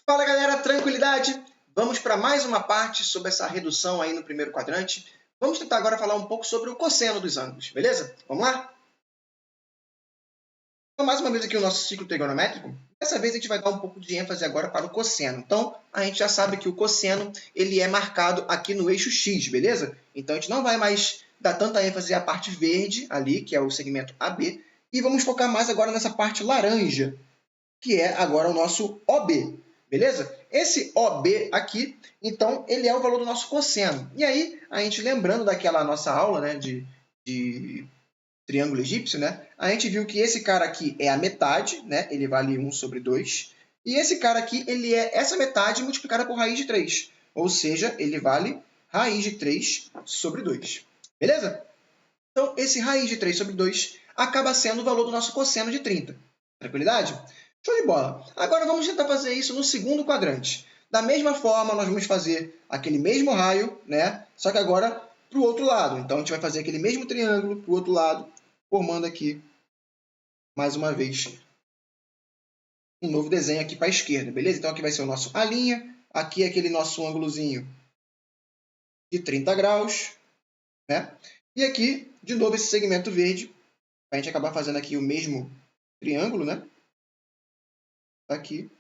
Fala galera, tranquilidade? Vamos para mais uma parte sobre essa redução aí no primeiro quadrante. Vamos tentar agora falar um pouco sobre o cosseno dos ângulos, beleza? Vamos lá? Então, mais uma vez aqui o nosso ciclo trigonométrico. Dessa vez a gente vai dar um pouco de ênfase agora para o cosseno. Então, a gente já sabe que o cosseno ele é marcado aqui no eixo X, beleza? Então, a gente não vai mais dar tanta ênfase à parte verde ali, que é o segmento AB, e vamos focar mais agora nessa parte laranja, que é agora o nosso OB, beleza? Esse OB aqui, então, ele é o valor do nosso cosseno. E aí, a gente lembrando daquela nossa aula, né, de triângulo egípcio, né, a gente viu que esse cara aqui é a metade, né, ele vale 1 sobre 2, e esse cara aqui, ele é essa metade multiplicada por raiz de 3, ou seja, ele vale raiz de 3 sobre 2, beleza? Então, esse raiz de 3 sobre 2 acaba sendo o valor do nosso cosseno de 30. Tranquilidade? Show de bola! Agora vamos tentar fazer isso no segundo quadrante. Da mesma forma, nós vamos fazer aquele mesmo raio, né? Só que agora para o outro lado. Então, a gente vai fazer aquele mesmo triângulo para o outro lado, formando aqui, mais uma vez, um novo desenho aqui para a esquerda, beleza? Então, aqui vai ser o nosso A', aqui é aquele nosso ângulozinho de 30 graus, né? E aqui, de novo, esse segmento verde, para a gente acabar fazendo aqui o mesmo triângulo, né? Aqui,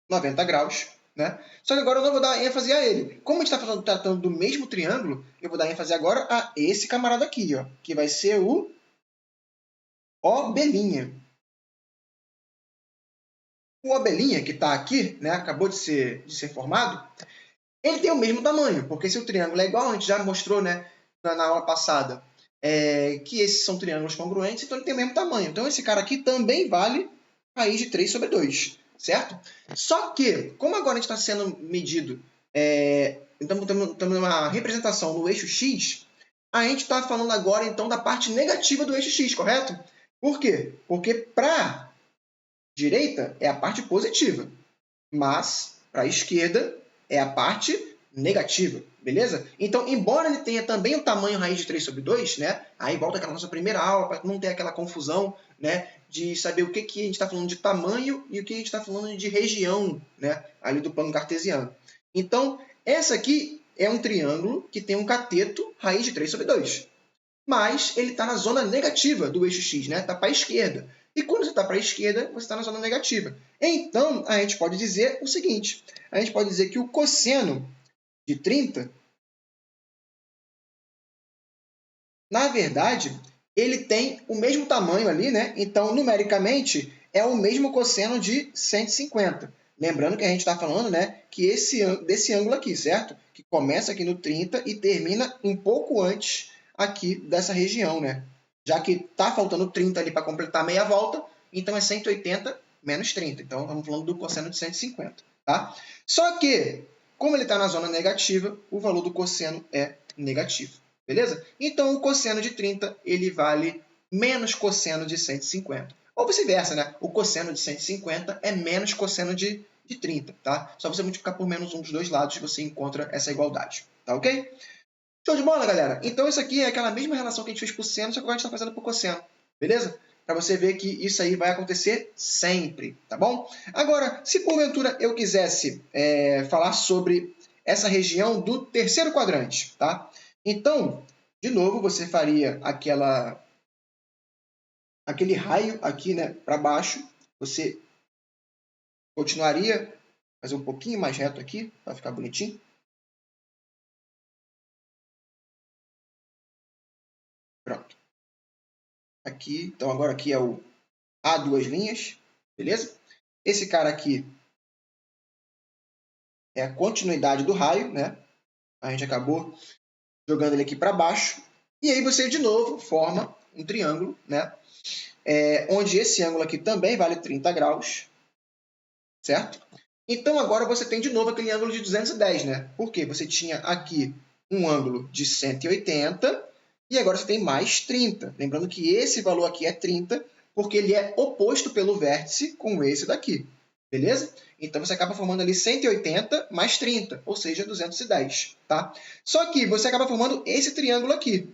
90 graus, né? Só que agora eu não vou dar ênfase a ele. Como a gente está tratando do mesmo triângulo, eu vou dar ênfase agora a esse camarada aqui, ó, que vai ser o OB'. O OB', que está aqui, né, acabou de ser formado, ele tem o mesmo tamanho, porque se o triângulo é igual, a gente já mostrou, né, na aula passada, que esses são triângulos congruentes, então ele tem o mesmo tamanho. Então, esse cara aqui também vale raiz de 3 sobre 2, certo? Só que, como agora a gente está sendo medido, então estamos numa representação no eixo X, a gente está falando agora, então, da parte negativa do eixo X, correto? Por quê? Porque para a direita é a parte positiva, mas para a esquerda é a parte negativa, beleza? Então, embora ele tenha também o tamanho raiz de 3 sobre 2, né? Aí volta aquela nossa primeira aula, para não ter aquela confusão, né? De saber o que a gente está falando de tamanho e o que a gente está falando de região, né? Ali do plano cartesiano. Então, essa aqui é um triângulo que tem um cateto raiz de 3 sobre 2. Mas ele está na zona negativa do eixo X, né? Está para a esquerda. E quando você está para a esquerda, você está na zona negativa. Então, a gente pode dizer o seguinte. A gente pode dizer que o cosseno de 30, na verdade, ele tem o mesmo tamanho ali, né? Então, numericamente, é o mesmo cosseno de 150. Lembrando que a gente está falando, né, que desse ângulo aqui, certo? Que começa aqui no 30 e termina um pouco antes aqui dessa região, né? Já que está faltando 30 ali para completar meia volta, então é 180 menos 30. Então, estamos falando do cosseno de 150, tá? Só que, como ele está na zona negativa, o valor do cosseno é negativo, beleza? Então, o cosseno de 30 ele vale menos cosseno de 150. Ou vice-versa, né? O cosseno de 150 é menos cosseno de 30, tá? Só você multiplicar por menos um dos dois lados que você encontra essa igualdade, tá ok? Show de bola, galera? Então, isso aqui é aquela mesma relação que a gente fez para o seno, só que agora a gente está fazendo para o cosseno, beleza? Para você ver que isso aí vai acontecer sempre, tá bom? Agora, se porventura eu quisesse falar sobre essa região do terceiro quadrante, tá? Então, de novo, você faria aquele raio aqui, né, para baixo. Você continuaria, fazer um pouquinho mais reto aqui, para ficar bonitinho. Pronto. Aqui, então agora aqui é o A duas linhas, beleza? Esse cara aqui é a continuidade do raio, né? A gente acabou jogando ele aqui para baixo. E aí você, de novo, forma um triângulo, né? Onde esse ângulo aqui também vale 30 graus, certo? Então, agora você tem de novo aquele ângulo de 210, né? Porque você tinha aqui um ângulo de 180 e agora você tem mais 30. Lembrando que esse valor aqui é 30 porque ele é oposto pelo vértice com esse daqui, beleza? Então, você acaba formando ali 180 mais 30, ou seja, 210, tá? Só que você acaba formando esse triângulo aqui.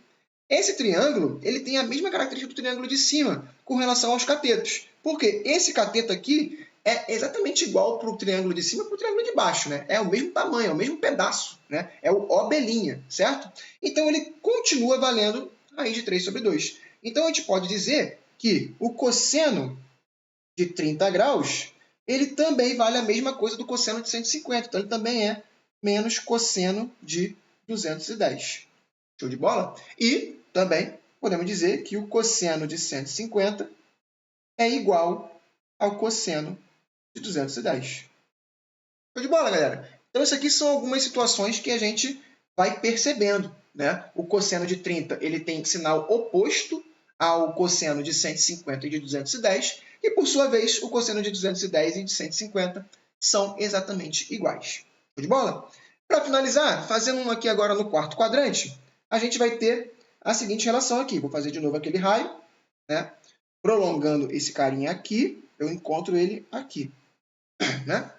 Esse triângulo ele tem a mesma característica do triângulo de cima com relação aos catetos. Porque esse cateto aqui é exatamente igual para o triângulo de cima e para o triângulo de baixo, né? É o mesmo tamanho, é o mesmo pedaço, né? É o OB', certo? Então, ele continua valendo raiz de 3 sobre 2. Então, a gente pode dizer que o cosseno de 30 graus, ele também vale a mesma coisa do cosseno de 150. Então, ele também é menos cosseno de 210. Show de bola? E também podemos dizer que o cosseno de 150 é igual ao cosseno de 210. Show de bola, galera? Então, isso aqui são algumas situações que a gente vai percebendo, né? O cosseno de 30 ele tem sinal oposto ao cosseno de 150 e de 210, e, por sua vez, o cosseno de 210 e de 150 são exatamente iguais. Show de bola? Para finalizar, fazendo um aqui agora no quarto quadrante, a gente vai ter a seguinte relação aqui. Vou fazer de novo aquele raio, né? Prolongando esse carinha aqui, eu encontro ele aqui, né?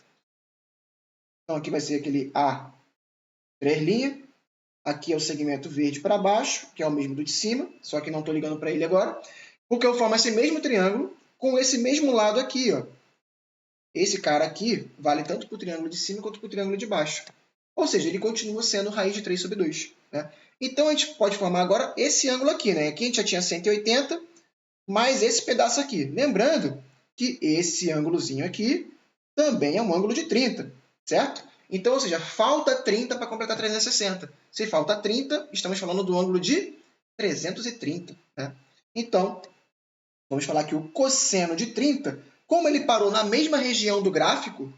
Então, aqui vai ser aquele A, 3'. Aqui é o segmento verde para baixo, que é o mesmo do de cima, só que não estou ligando para ele agora, porque eu formo esse mesmo triângulo com esse mesmo lado aqui, ó. Esse cara aqui vale tanto para o triângulo de cima quanto para o triângulo de baixo. Ou seja, ele continua sendo raiz de 3 sobre 2. Né? Então, a gente pode formar agora esse ângulo aqui. Né? Aqui a gente já tinha 180, mais esse pedaço aqui. Lembrando que esse ângulozinho aqui também é um ângulo de 30, certo? Então, ou seja, falta 30 para completar 360. Se falta 30, estamos falando do ângulo de 330. Né? Então, vamos falar que o cosseno de 30, como ele parou na mesma região do gráfico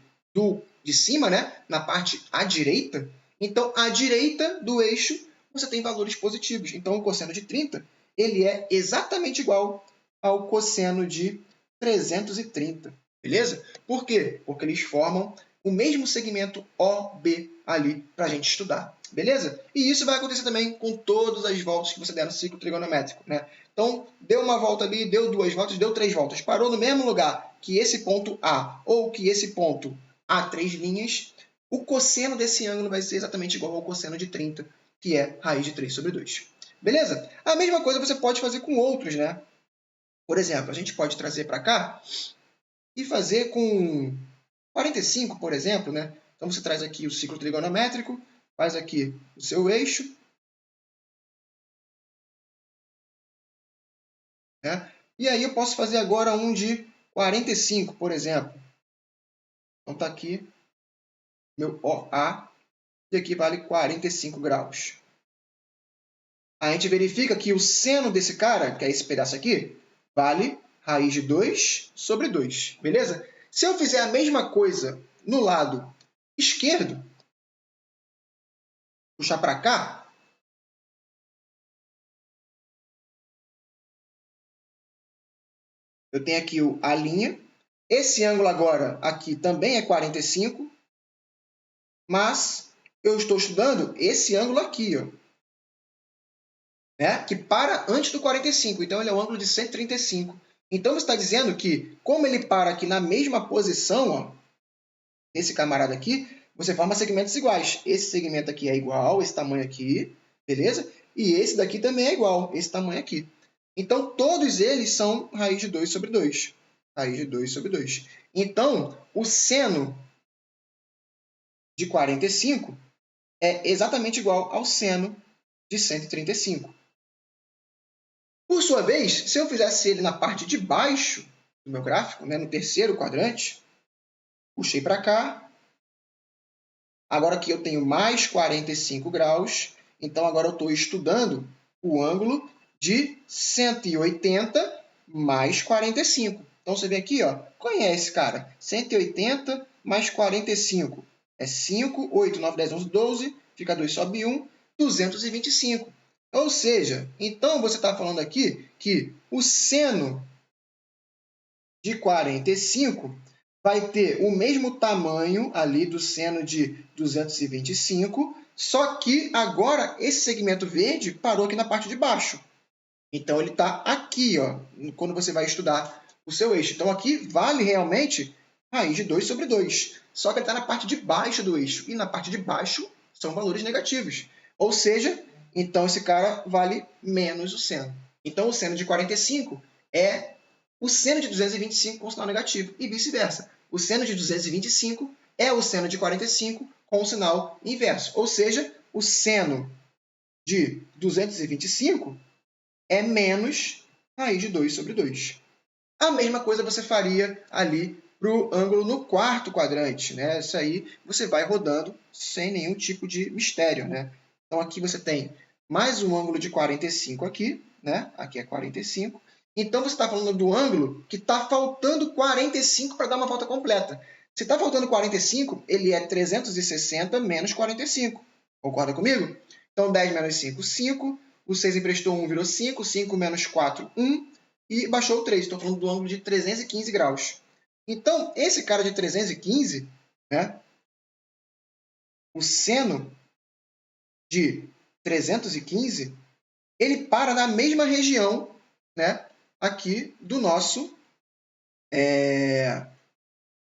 de cima, né? Na parte à direita, então, à direita do eixo, você tem valores positivos. Então, o cosseno de 30 ele é exatamente igual ao cosseno de 330. Beleza? Por quê? Porque eles formam o mesmo segmento OB ali para a gente estudar. Beleza? E isso vai acontecer também com todas as voltas que você der no ciclo trigonométrico. Né? Então, deu uma volta ali, deu 2 voltas, deu 3 voltas. Parou no mesmo lugar que esse ponto A ou que esse ponto A 3 linhas, o cosseno desse ângulo vai ser exatamente igual ao cosseno de 30, que é raiz de 3 sobre 2. Beleza? A mesma coisa você pode fazer com outros, né? Por exemplo, a gente pode trazer para cá e fazer com 45, por exemplo, né? Então, você traz aqui o ciclo trigonométrico, faz aqui o seu eixo, né? E aí eu posso fazer agora um de 45, por exemplo. Então, está aqui meu OA, e aqui vale 45 graus. A gente verifica que o seno desse cara, que é esse pedaço aqui, vale raiz de 2 sobre 2, beleza? Se eu fizer a mesma coisa no lado esquerdo, puxar para cá, eu tenho aqui a linha. Esse ângulo agora aqui também é 45, mas eu estou estudando esse ângulo aqui, ó, né? Que para antes do 45, então ele é um ângulo de 135. Então, você está dizendo que, como ele para aqui na mesma posição, ó, esse camarada aqui, você forma segmentos iguais. Esse segmento aqui é igual, esse tamanho aqui, beleza? E esse daqui também é igual, esse tamanho aqui. Então, todos eles são raiz de 2 sobre 2. Raiz de 2 sobre 2. Então, o seno de 45 é exatamente igual ao seno de 135. Por sua vez, se eu fizesse ele na parte de baixo do meu gráfico, né, no terceiro quadrante, puxei para cá. Agora aqui eu tenho mais 45 graus, então agora eu estou estudando o ângulo de 180 mais 45. Então, você vem aqui, ó, conhece, cara, 180 mais 45 é 5, 8, 9, 10, 11, 12, fica 2, sobe 1, 225. Ou seja, então você está falando aqui que o seno de 45 vai ter o mesmo tamanho ali do seno de 225, só que agora esse segmento verde parou aqui na parte de baixo. Então, ele está aqui, ó, quando você vai estudar o seu eixo. Então, aqui vale realmente raiz de 2 sobre 2. Só que ele está na parte de baixo do eixo. E na parte de baixo são valores negativos. Ou seja, então esse cara vale menos o seno. Então, o seno de 45 é o seno de 225 com sinal negativo. E vice-versa. O seno de 225 é o seno de 45 com o sinal inverso. Ou seja, o seno de 225 é menos raiz de 2 sobre 2. A mesma coisa você faria ali para o ângulo no quarto quadrante, né? Isso aí você vai rodando sem nenhum tipo de mistério, né? Então, aqui você tem mais um ângulo de 45 aqui, né? Aqui é 45. Então, você está falando do ângulo que está faltando 45 para dar uma volta completa. Se está faltando 45, ele é 360 menos 45. Concorda comigo? Então, 10 menos 5, 5. O 6 emprestou 1, virou 5. 5 menos 4, 1. E baixou o 3. Estou falando do ângulo de 315 graus. Então, esse cara de 315, né, o seno de 315, ele para na mesma região, né, aqui do nosso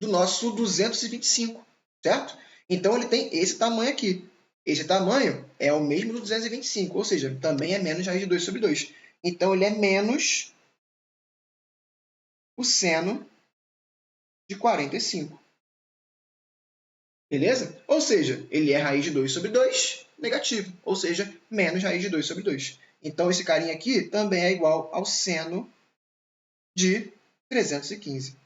225, certo? Então, ele tem esse tamanho aqui. Esse tamanho é o mesmo do 225, ou seja, também é menos raiz de 2 sobre 2. Então, ele é menos o seno de 45. Beleza? Ou seja, ele é raiz de 2 sobre 2, negativo. Ou seja, menos raiz de 2 sobre 2. Então, esse carinha aqui também é igual ao seno de 315.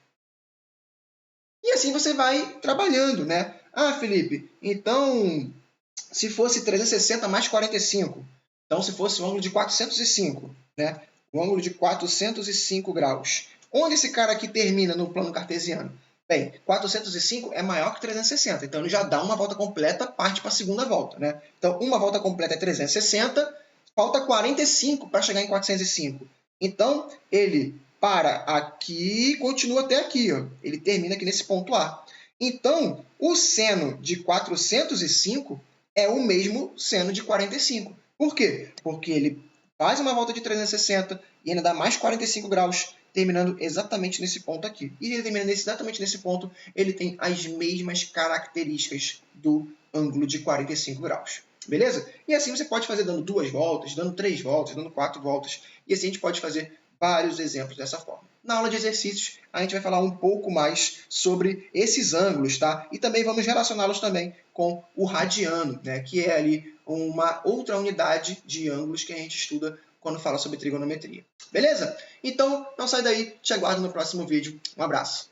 E assim você vai trabalhando, né? Ah, Felipe, então, se fosse 360 mais 45, então se fosse o ângulo de 405, né? O ângulo de 405 graus. Onde esse cara aqui termina no plano cartesiano? Bem, 405 é maior que 360, então ele já dá uma volta completa, parte para a segunda volta, né? Então, uma volta completa é 360, falta 45 para chegar em 405. Então, ele para aqui e continua até aqui, ó. Ele termina aqui nesse ponto A. Então, o seno de 405 é o mesmo seno de 45. Por quê? Porque ele faz uma volta de 360 e ainda dá mais 45 graus, terminando exatamente nesse ponto aqui. E ele terminando exatamente nesse ponto, ele tem as mesmas características do ângulo de 45 graus. Beleza? E assim você pode fazer dando 2 voltas, dando 3 voltas, dando 4 voltas. E assim a gente pode fazer vários exemplos dessa forma. Na aula de exercícios, a gente vai falar um pouco mais sobre esses ângulos, tá? E também vamos relacioná-los também com o radiano, né? Que é ali uma outra unidade de ângulos que a gente estuda quando fala sobre trigonometria. Beleza? Então, não sai daí. Te aguardo no próximo vídeo. Um abraço.